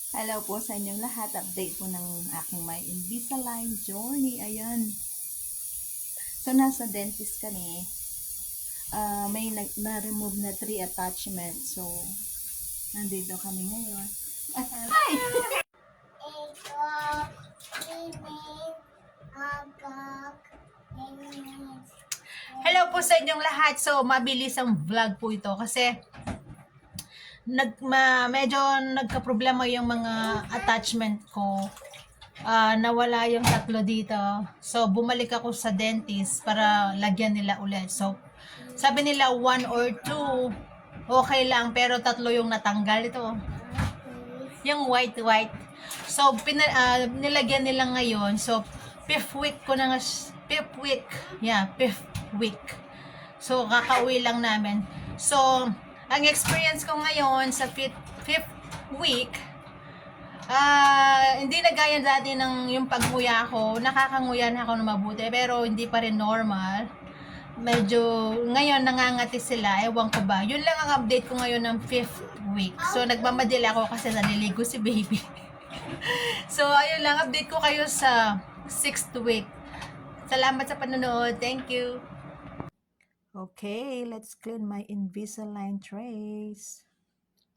Hello po sa inyong lahat. Update po ng aking My Invisalign journey. Ayan. So, nasa dentist kami. May na-remove na 3 attachments. So, nandito kami ngayon. Ay! Hello po sa inyong lahat. So, mabilis ang vlog po ito kasi medyo nagka-problema yung mga attachment ko. Nawala yung 3 dito. So, bumalik ako sa dentist para lagyan nila ulit. So, sabi nila 1 or 2, okay lang. Pero 3 yung natanggal ito. Yung white. So, nilagyan nila ngayon. So, 5th week ko na nga, 5th week. Yeah, 5th week. So, kakauwi lang namin. So, ang experience ko ngayon sa 5th week, hindi na gaya dati ng yung pagnguya ko. Nakakanguya na ako na mabuti, pero hindi pa rin normal. Medyo, ngayon nangangati sila, ewan ko ba. Yun lang ang update ko ngayon ng 5th week. So, nagmamadali ako kasi naliligo si baby. So, ayun lang, update ko kayo sa 6th week. Salamat sa panonood. Thank you. Okay, let's clean my Invisalign trays.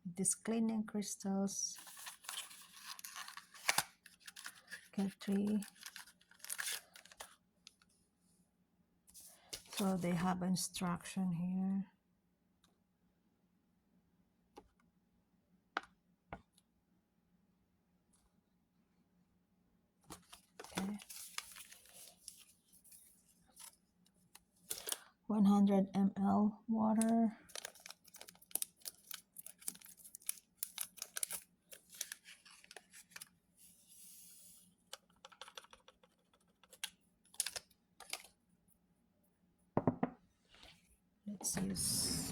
This cleaning crystals. Get 3. So they have instruction here. Okay. 100 ml water. Let's use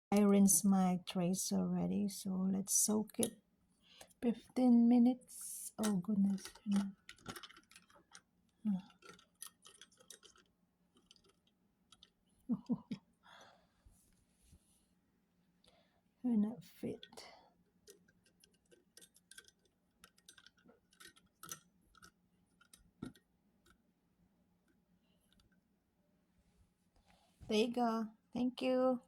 I rinse my trays already, so let's soak it 15 minutes. Oh goodness. You're not fit. There you go. Thank you.